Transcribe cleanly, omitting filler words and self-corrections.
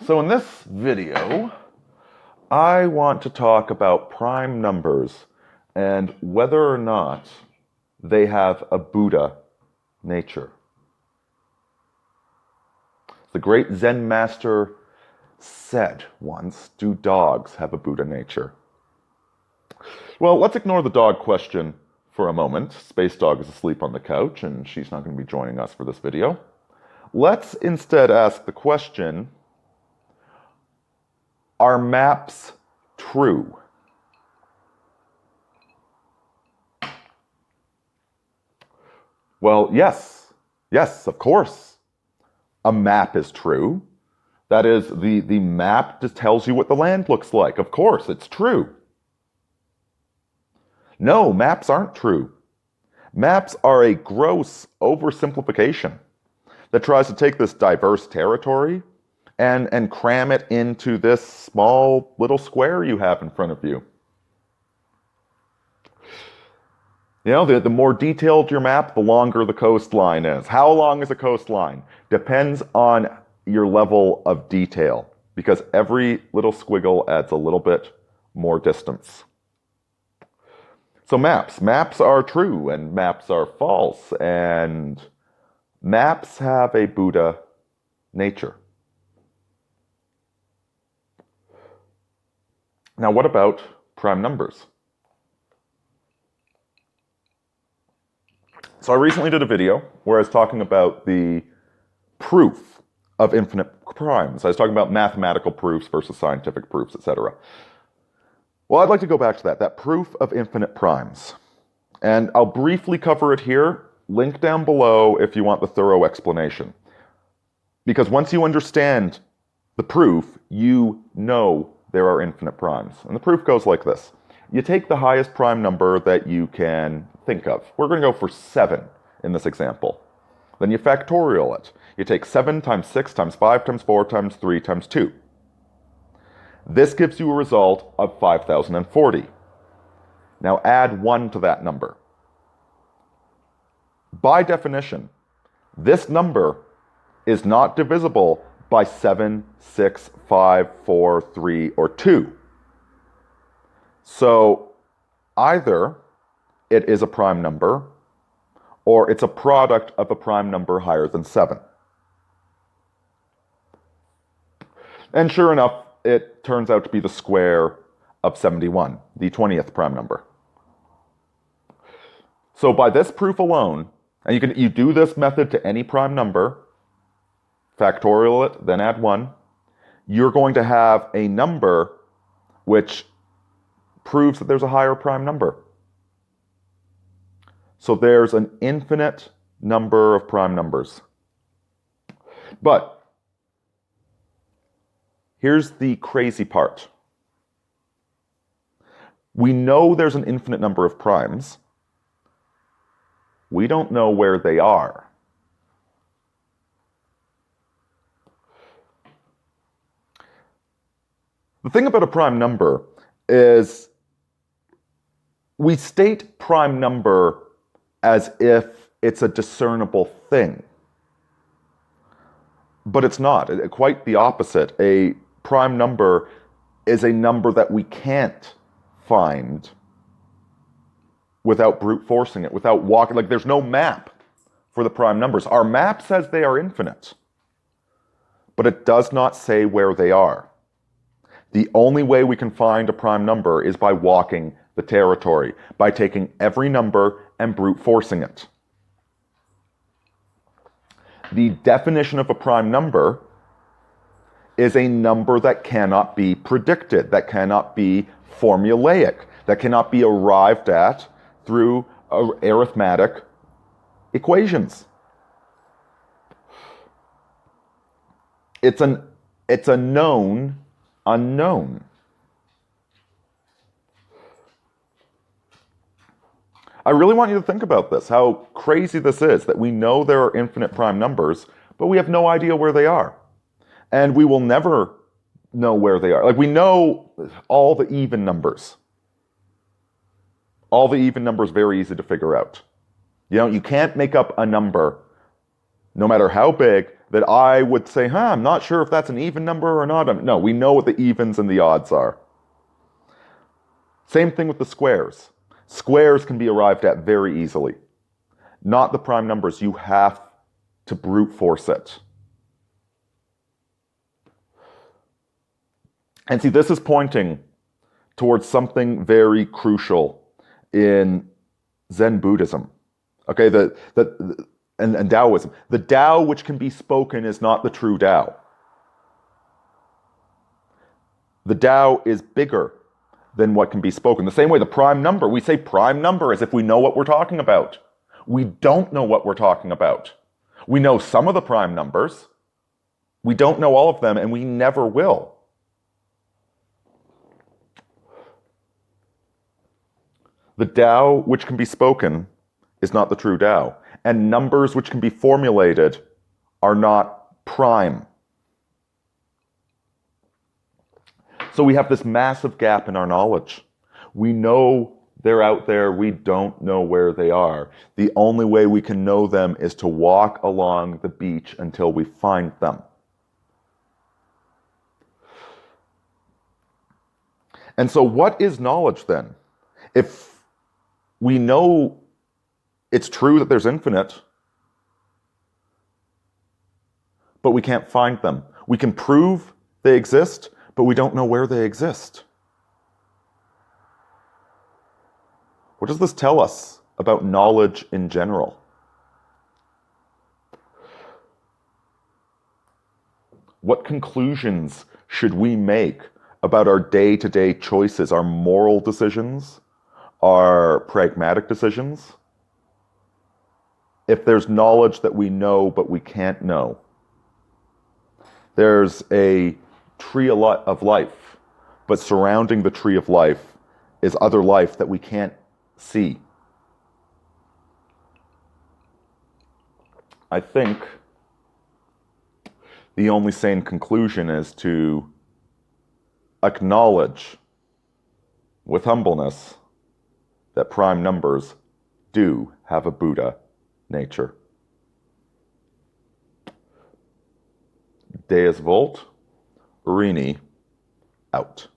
So in this video, I want to talk about prime numbers and whether or not they have a Buddha nature. The great Zen master said once, do dogs have a Buddha nature? Well, let's ignore the dog question for a moment. Space Dog is asleep on the couch and she's not going to be joining us for this video. Let's instead ask the question, are maps true? Well, yes, of course. A map is true. That is, the map just tells you what the land looks like. Of course, it's true. No, maps aren't true. Maps are a gross oversimplification that tries to take this diverse territory and cram it into this small little square you have in front of you. You know, the more detailed your map, the longer the coastline is. How long is a coastline? Depends on your level of detail, because every little squiggle adds a little bit more distance. So maps are true and maps are false, and maps have a Buddha nature. Now, what about prime numbers? So I recently did a video where I was talking about the proof of infinite primes. I was talking about mathematical proofs versus scientific proofs, etc. Well, I'd like to go back to that proof of infinite primes. And I'll briefly cover it here. Link down below if you want the thorough explanation. Because once you understand the proof, you know there are infinite primes. And the proof goes like this. You take the highest prime number that you can think of. We're going to go for 7 in this example. Then you factorial it. You take 7 times 6 times 5 times 4 times 3 times 2. This gives you a result of 5,040. Now add 1 to that number. By definition, this number is not divisible by 7, 6, 5, 4, 3, or 2. So either it is a prime number or it's a product of a prime number higher than 7. And sure enough, it turns out to be the square of 71, the 20th prime number. So by this proof alone, and you do this method to any prime number, factorial it, then add 1, you're going to have a number which proves that there's a higher prime number. So there's an infinite number of prime numbers. But here's the crazy part. We know there's an infinite number of primes. We don't know where they are. The thing about a prime number is we state prime number as if it's a discernible thing. But it's not. Quite the opposite. A prime number is a number that we can't find without brute forcing it, without walking. Like, there's no map for the prime numbers. Our map says they are infinite, but it does not say where they are. The only way we can find a prime number is by walking the territory, by taking every number and brute forcing it. The definition of a prime number is a number that cannot be predicted, that cannot be formulaic, that cannot be arrived at through arithmetic equations. It's a known unknown. I really want you to think about this, how crazy this is, that we know there are infinite prime numbers, but we have no idea where they are. And we will never know where they are. Like, we know all the even numbers. All the even numbers very easy to figure out. You know, you can't make up a number no matter how big, that I would say, I'm not sure if that's an even number or not. No, we know what the evens and the odds are. Same thing with the squares. Squares can be arrived at very easily. Not the prime numbers. You have to brute force it. And see, this is pointing towards something very crucial in Zen Buddhism. Okay, and Taoism. The Tao which can be spoken is not the true Tao. The Tao is bigger than what can be spoken. The same way the prime number, we say prime number as if we know what we're talking about. We don't know what we're talking about. We know some of the prime numbers. We don't know all of them, and we never will. The Tao which can be spoken is not the true Tao. And numbers which can be formulated are not prime. So we have this massive gap in our knowledge. We know they're out there. We don't know where they are. The only way we can know them is to walk along the beach until we find them. And so what is knowledge then? If we know it's true that there's infinite, but we can't find them. We can prove they exist, but we don't know where they exist. What does this tell us about knowledge in general? What conclusions should we make about our day-to-day choices, our moral decisions, our pragmatic decisions? If there's knowledge that we know but we can't know. There's a tree of life, but surrounding the tree of life is other life that we can't see. I think the only sane conclusion is to acknowledge with humbleness that prime numbers do have a Buddha nature. Deus Volt, Aurini, out.